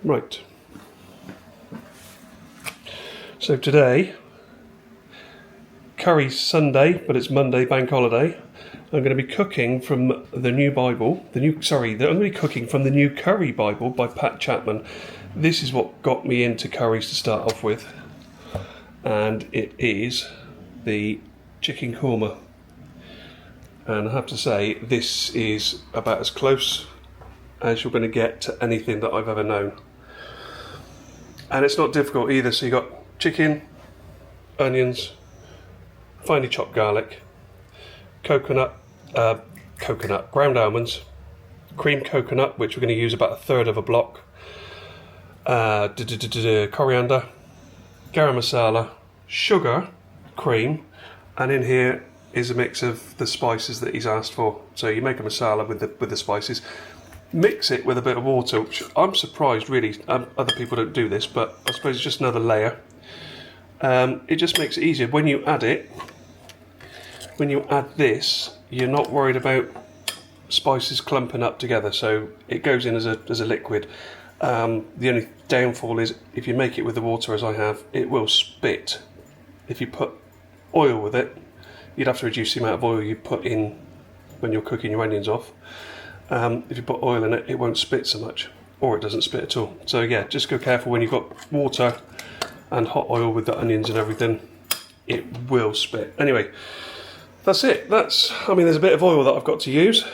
Right. So today, curry Sunday, but it's Monday, bank holiday. I'm going to be cooking from the new Bible. I'm going to be cooking from the New Curry Bible by Pat Chapman. This is what got me into curries to start off with, and it is the chicken korma. And I have to say, this is about as close as you're going to get to anything that I've ever known. And it's not difficult either. So you got chicken, onions, finely chopped garlic, coconut, ground almonds, cream coconut, which we're going to use about a third of a block, coriander, garam masala, sugar, cream, and in here is a mix of the spices that he's asked for. So you make a masala with the spices, mix it with a bit of water, which I'm surprised really other people don't do this, but I suppose it's just another layer. It just makes it easier when you add it. When you add this, you're not worried about spices clumping up together, so it goes in as a liquid. The only downfall is if you make it with the water as I have, it will spit. If you put oil with it, you'd have to reduce the amount of oil you put in when you're cooking your onions off. If you put oil in it, it won't spit so much, or it doesn't spit at all. So yeah, just go careful when you've got water and hot oil with the onions and everything, it will spit. Anyway, that's it. There's a bit of oil that I've got to use,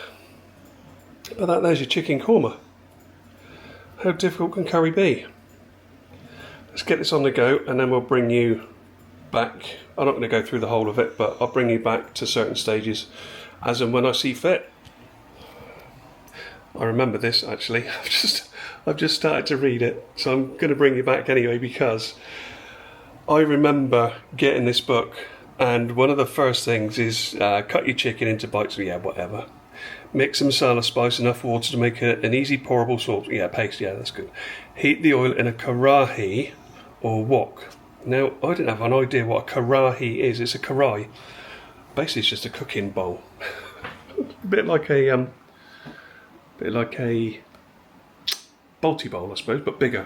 but there's your chicken korma. How difficult can curry be? Let's get this on the go, and then we'll bring you back. I'm not going to go through the whole of it, but I'll bring you back to certain stages as and when I see fit. I remember this actually. I've just started to read it, so I'm going to bring you back anyway, because I remember getting this book, and one of the first things is cut your chicken into bites. Yeah, whatever. Mix some masala spice, enough water to make an easy pourable sauce. Yeah, paste. Yeah, that's good. Heat the oil in a karahi or wok. Now, I didn't have an idea what a karahi is. It's a karai. Basically, it's just a cooking bowl. a bit like a Balti bowl, I suppose, but bigger.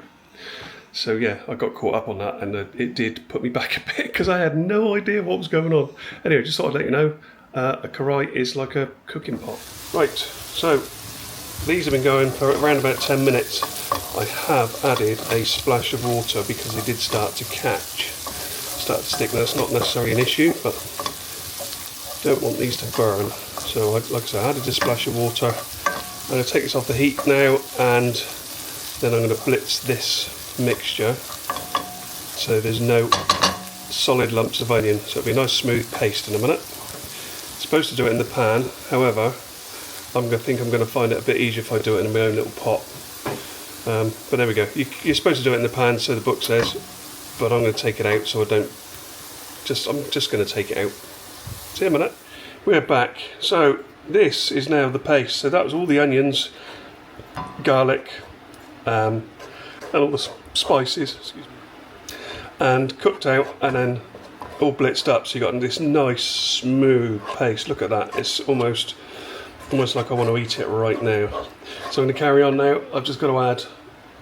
So yeah, I got caught up on that, and it did put me back a bit because I had no idea what was going on. Anyway, just thought I'd let you know, a karai is like a cooking pot. Right, so these have been going for around about 10 minutes. I have added a splash of water because they did start to stick. Now, that's not necessarily an issue, but don't want these to burn. So like I said, I added a splash of water. I'm going to take this off the heat now, and then I'm going to blitz this mixture so there's no solid lumps of onion. So it'll be a nice smooth paste in a minute. Supposed to do it in the pan, however, I'm going to find it a bit easier if I do it in my own little pot. But there we go. You're supposed to do it in the pan, so the book says, but I'm going to take it out, so I'm just going to take it out. See you in a minute. We're back. So this is now the paste. So that was all the onions, garlic, and all the spices, and cooked out, and then all blitzed up. So you got this nice smooth paste. Look at that. It's almost like I want to eat it right now. So I'm going to carry on now. I've just got to add,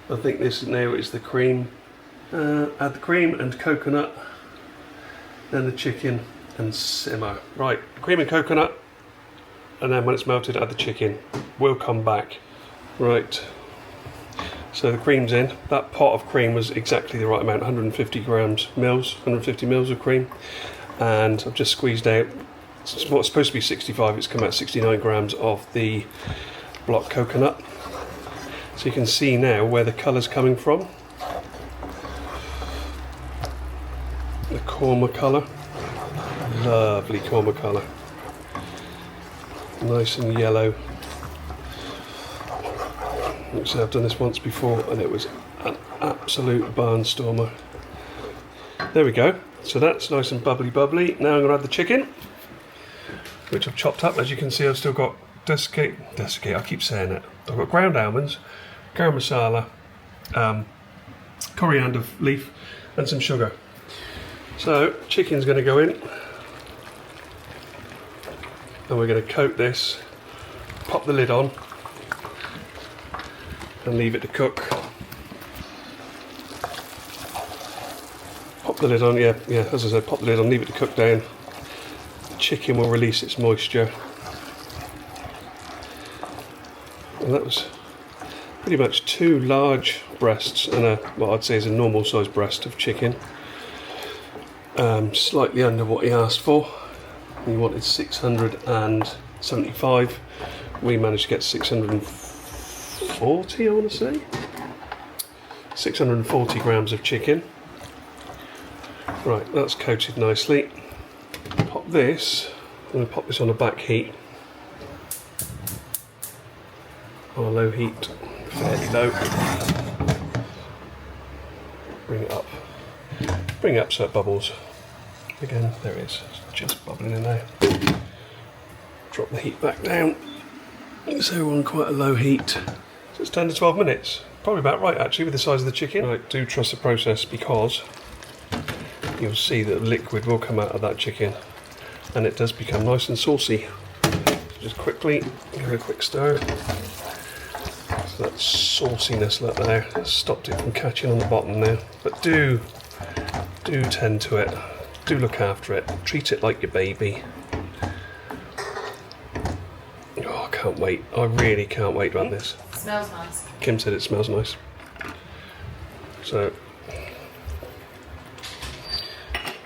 I think this now is the cream. Add the cream and coconut, then the chicken, and simmer. Right, cream and coconut, and then when it's melted, add the chicken. We'll come back. Right, so the cream's in. That pot of cream was exactly the right amount, 150 mils of cream, and I've just squeezed out what's supposed to be 65. It's come out 69 grams of the block coconut. So you can see now where the colour's coming from. The korma colour, lovely korma colour, nice and yellow. So I've done this once before, and it was an absolute barnstormer. There we go. So that's nice and bubbly. Now I'm going to add the chicken, which I've chopped up. As you can see, I've still got desiccate, I keep saying it. I've got ground almonds, garam masala, coriander leaf, and some sugar. So chicken's going to go in, and we're going to coat this, pop the lid on, and leave it to cook the lid on, yeah, as I said, pop the lid on, leave it to cook down. The chicken will release its moisture. And that was pretty much 2 large breasts and what I'd say is a normal sized breast of chicken. Slightly under what he asked for. He wanted 675. We managed to get 640, I want to say. 640 grams of chicken. Right, that's coated nicely. Pop this, I'm going to pop this on a back heat. Or low heat, fairly low. Bring it up. Bring it up so it bubbles. Again, there it is, it's just bubbling in there. Drop the heat back down. So we're on quite a low heat. So it's 10 to 12 minutes. Probably about right actually with the size of the chicken. Right, do trust the process because you'll see that the liquid will come out of that chicken and it does become nice and saucy. So just quickly give it a quick stir. So that sauciness look there stopped it from catching on the bottom now. But do tend to it. Do look after it. Treat it like your baby. Oh, I can't wait. I really can't wait about this. Smells nice. Kim said it smells nice. So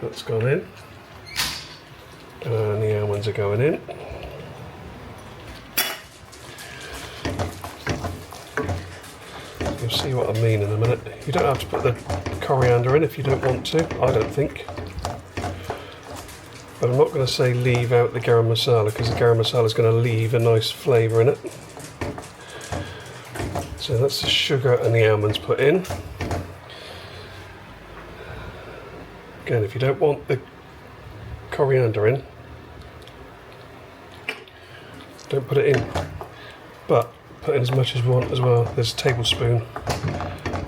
that's gone in. And the almonds are going in. You'll see what I mean in a minute. You don't have to put the coriander in if you don't want to, I don't think. But I'm not going to say leave out the garam masala because the garam masala is going to leave a nice flavour in it. So that's the sugar and the almonds put in. Again, if you don't want the coriander in, don't put it in. But put in as much as you want as well. There's a tablespoon,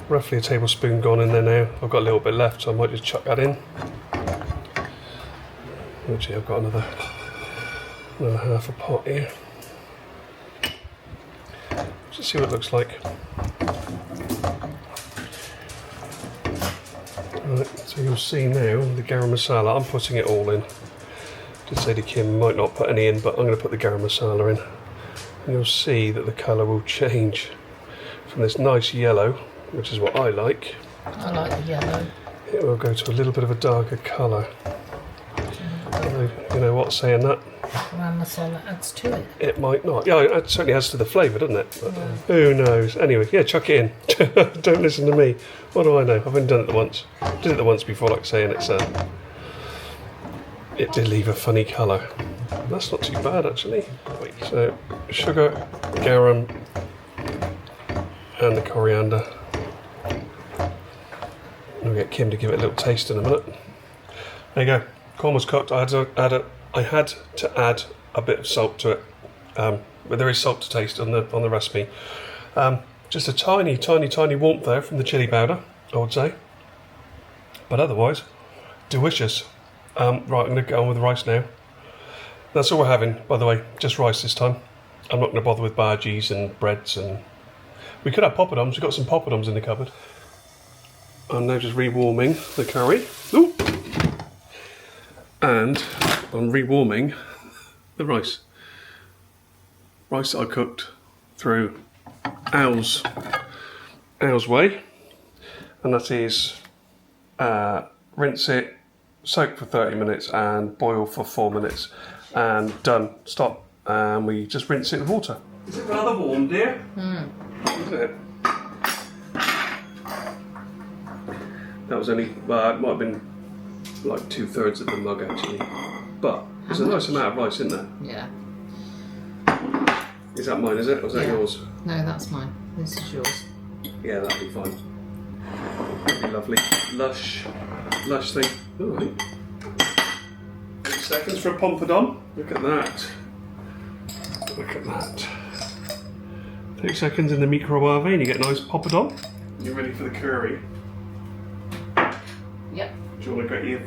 roughly a tablespoon gone in there now. I've got a little bit left, so I might just chuck that in. Actually, I've got another half a pot here. Just see what it looks like. Right, so you'll see now the garam masala. I'm putting it all in. Did say to Kim, might not put any in, but I'm going to put the garam masala in. And you'll see that the colour will change from this nice yellow, which is what I like. I like the yellow. It will go to a little bit of a darker colour. You know what, saying that? Garam masala adds to it. It might not. Yeah, it certainly adds to the flavour, doesn't it? But, who knows? Anyway, yeah, chuck it in. Don't listen to me. What do I know? I've only done it the once. Did it the once before, like saying it's it did leave a funny colour. That's not too bad, actually. So, sugar, garam, and the coriander. I'll get Kim to give it a little taste in a minute. There you go. Korma's cooked. I had to add a bit of salt to it, but there is salt to taste on the recipe. Just a tiny warmth there from the chili powder, I would say. But otherwise, delicious. Right, I'm going to get on with the rice now. That's all we're having, by the way, just rice this time. I'm not going to bother with bhajis and breads, and we could have poppadoms. We've got some poppadoms in the cupboard. I'm now just rewarming the curry. Ooh. And I'm rewarming the rice. Rice that I cooked through Al's way, and that is rinse it, soak for 30 minutes and boil for 4 minutes and done, stop, and we just rinse it with water. Is it rather warm, dear? Is it? That was only, it might have been like 2/3 of the mug actually, but there's a nice amount of rice in there. Yeah. Is that mine, is it? Or is that yours? No, that's mine. This is yours. Yeah, that'll be fine. That'll be lovely. Lush thing. Alright. 8 seconds for a pompadon. Look at that. Look at that. 30 seconds in the microwave and you get a nice poppadon. You're ready for the curry. Yep. Do you want to get your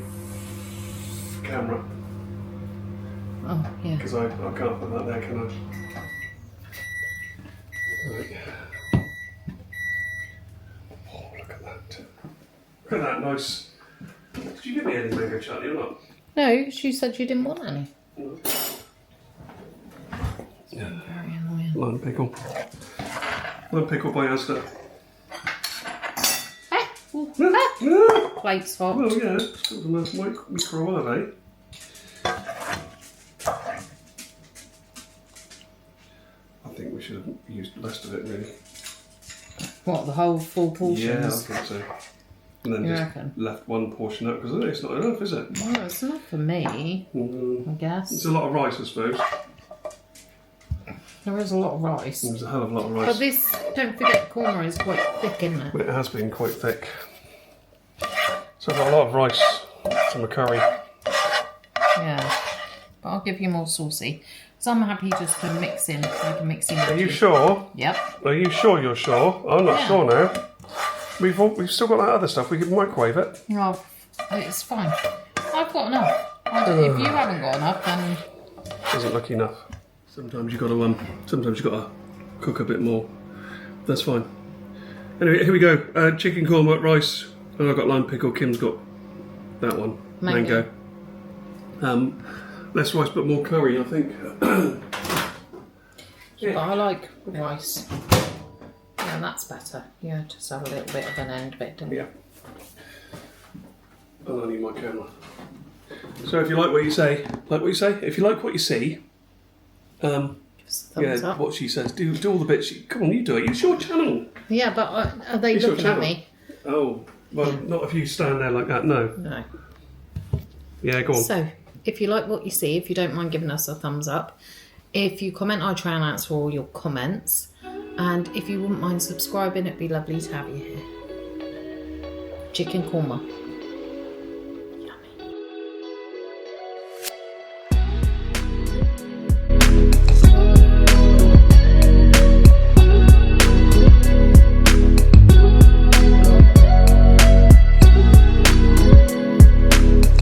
camera? Oh, yeah. Because I can't put that there, can I? Right. Oh, look at that. Look at that nice you give me any mango chutney or not? No, she said you didn't want any. Yeah. Very annoying. Lime pickle. Lime pickle by Asda. Plate's hot. Well, yeah, it's got a nice microwave. I think we should have used the rest of it, really. What, the whole full portions? Yeah, I think so. And then You just reckon? left one portion out because it's not enough, is it? Well, it's enough for me, I guess. It's a lot of rice, I suppose. There is a lot of rice. There's a hell of a lot of rice. But this, don't forget, korma is quite thick, isn't it? It has been quite thick. So I've got a lot of rice from the curry. Yeah. But I'll give you more saucy. So I'm happy just to mix in. Like a mixing. Are you sure? Yep. Are you sure you're sure? I'm not Yeah. sure now. We've still got that other stuff. We could microwave it. Well, it's fine. I've got enough. If you haven't got enough, then Doesn't look enough. Sometimes you got to cook a bit more. That's fine. Anyway, here we go. Chicken korma, rice. And I've got lime pickle. Kim's got that one. Mango. Less rice but more curry, I think. but I like rice. Yeah, that's better. Yeah, just have a little bit of an end bit, don't you? Yeah. And I need my camera. So if you like what you say, if you like what you see, Give us a thumbs up. what she says, do all the bits. Come on, you do it. It's your channel. Yeah, but are they It's your looking at channel. me? Oh, well, not if you stand there like that. No. No. Yeah, go on. So, if you like what you see, if you don't mind giving us a thumbs up, if you comment, I try and answer all your comments. And if you wouldn't mind subscribing, it'd be lovely to have you here. Chicken korma.